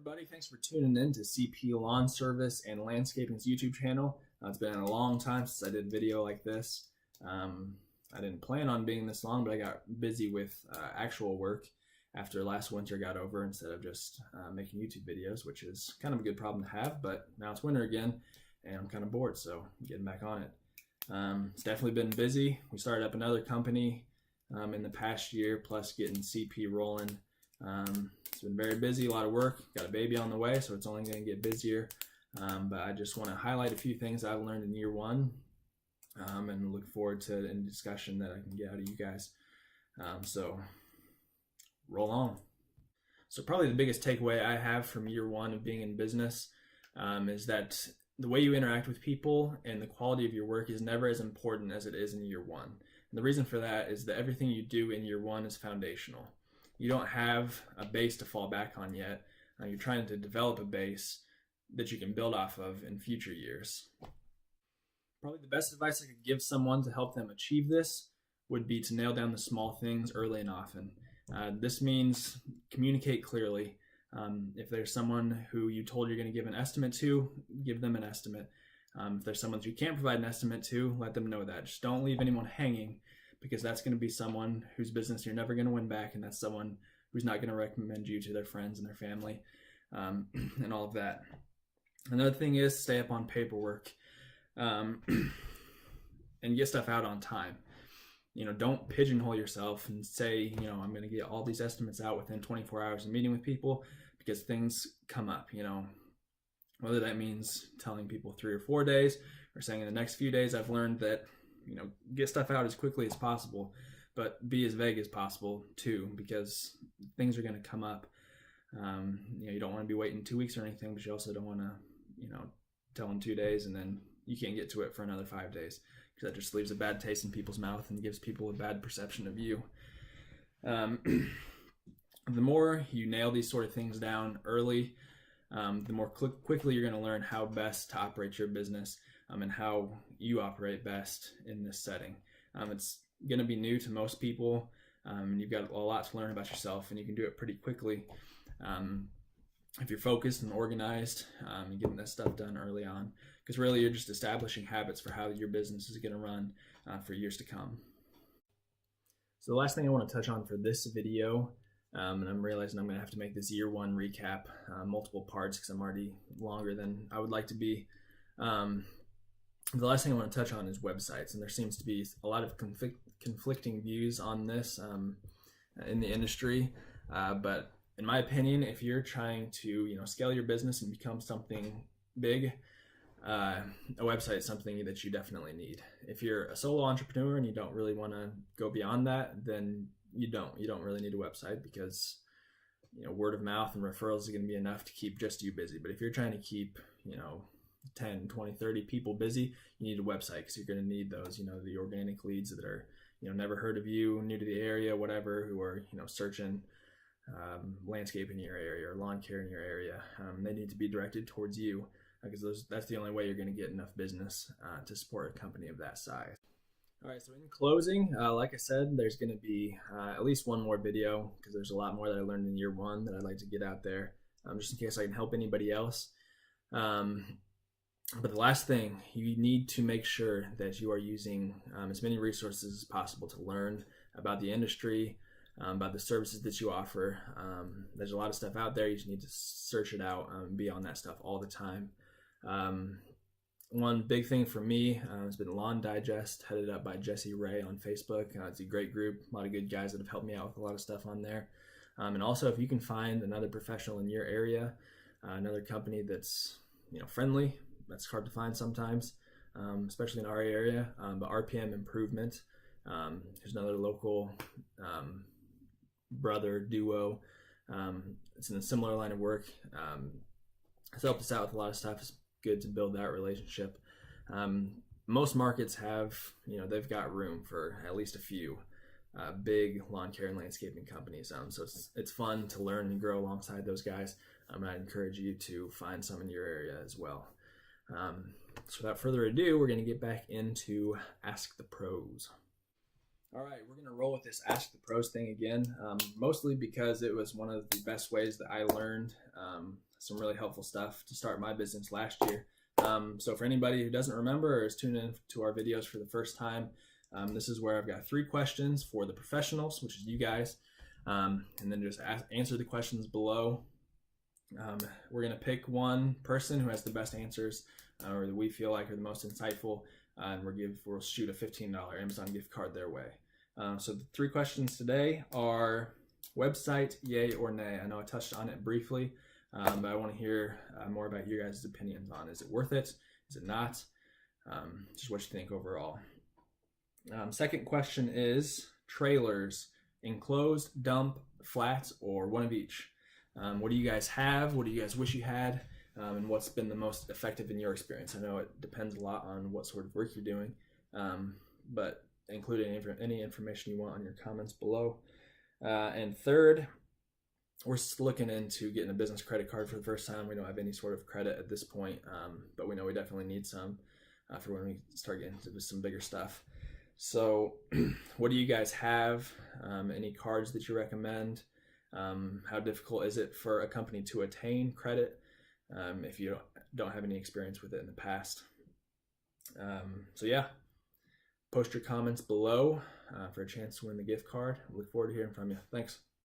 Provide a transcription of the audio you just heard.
everybody. Thanks for tuning in to CP Lawn Service and Landscaping's YouTube channel. It's been a long time since I did a video like this. I didn't plan on being this long, but I got busy with actual work after last winter got over instead of just making YouTube videos, which is kind of a good problem to have, but now it's winter again and I'm kind of bored, so I'm getting back on it. It's definitely been busy. We started up another company in the past year, plus getting CP rolling. It's been very busy, a lot of work, got a baby on the way, so it's only going to get busier. But I just want to highlight a few things I've learned in year one and look forward to any discussion that I can get out of you guys. So roll on. So probably the biggest takeaway I have from year one of being in business is that the way you interact with people and the quality of your work is never as important as it is in year one. And the reason for that is that everything you do in year one is foundational. You don't have a base to fall back on yet. You're trying to develop a base that you can build off of in future years. Probably the best advice I could give someone to help them achieve this would be to nail down the small things early and often. This means communicate clearly. If there's someone who you told you're going to give an estimate to, give them an estimate. If there's someone you can't provide an estimate to, let them know that. Just don't leave anyone hanging, because that's going to be someone whose business you're never going to win back, and that's someone who's not going to recommend you to their friends and their family, and all of that. Another thing is stay up on paperwork and get stuff out on time. Don't pigeonhole yourself and say, I'm going to get all these estimates out within 24 hours of meeting with people, because things come up, whether that means telling people 3 or 4 days or saying in the next few days. I've learned that get stuff out as quickly as possible, but be as vague as possible too, because things are going to come up. You don't want to be waiting 2 weeks or anything, but you also don't want to, tell in 2 days and then you can't get to it for another 5 days, because that just leaves a bad taste in people's mouth and gives people a bad perception of you. The more you nail these sort of things down early, the more quickly you're going to learn how best to operate your business and how you operate best in this setting. It's going to be new to most people, and you've got a lot to learn about yourself, and you can do it pretty quickly if you're focused and organized and getting this stuff done early on, because really you're just establishing habits for how your business is going to run for years to come. So the last thing I want to touch on for this video, and I'm realizing I'm going to have to make this year one recap multiple parts because I'm already longer than I would like to be. The last thing I want to touch on is websites, and there seems to be a lot of conflicting views on this in the industry. But in my opinion, if you're trying to scale your business and become something big, a website is something that you definitely need. If you're a solo entrepreneur and you don't really want to go beyond that, then you don't really need a website, because word of mouth and referrals are going to be enough to keep just you busy. But if you're trying to keep 10, 20, 30 people busy, you need a website, because you're going to need those, the organic leads that are, never heard of you, new to the area, whatever, who are, searching landscape in your area or lawn care in your area. They need to be directed towards you, because that's the only way you're going to get enough business to support a company of that size. All right, so in closing, like I said, there's going to be at least one more video, because there's a lot more that I learned in year one that I'd like to get out there, just in case I can help anybody else. But the last thing, you need to make sure that you are using as many resources as possible to learn about the industry, about the services that you offer. There's a lot of stuff out there. You just need to search it out and be on that stuff all the time. One big thing for me has been Lawn Digest, headed up by Jesse Ray on Facebook. It's a great group, a lot of good guys that have helped me out with a lot of stuff on there. And also, if you can find another professional in your area, another company that's friendly. That's hard to find sometimes, especially in our area. But RPM Improvement, there's another local brother duo. It's in a similar line of work. It's helped us out with a lot of stuff. It's good to build that relationship. Most markets have, they've got room for at least a few big lawn care and landscaping companies. So it's fun to learn and grow alongside those guys. And I'd encourage you to find some in your area as well. So without further ado, we're going to get back into Ask the Pros. All right, we're gonna roll with this Ask the Pros thing again, mostly because it was one of the best ways that I learned some really helpful stuff to start my business last year. So for anybody who doesn't remember or is tuning in to our videos for the first time, this is where I've got 3 questions for the professionals, which is you guys, and then just answer the questions below. We're gonna pick one person who has the best answers or that we feel like are the most insightful, and we'll shoot a $15 Amazon gift card their way. So the 3 questions today are: website, yay or nay? I know I touched on it briefly, but I want to hear more about your guys' opinions on. Is it worth it? Is it not? Just what you think overall. Second question is trailers, enclosed, dump, flat, or one of each. What do you guys have? What do you guys wish you had? And what's been the most effective in your experience? I know it depends a lot on what sort of work you're doing, but include any information you want on your comments below. And third, we're looking into getting a business credit card for the first time. We don't have any sort of credit at this point, but we know we definitely need some for when we start getting into some bigger stuff. So what do you guys have? Any cards that you recommend? How difficult is it for a company to attain credit if you don't have any experience with it in the past? So yeah, post your comments below for a chance to win the gift card. I look forward to hearing from you. Thanks.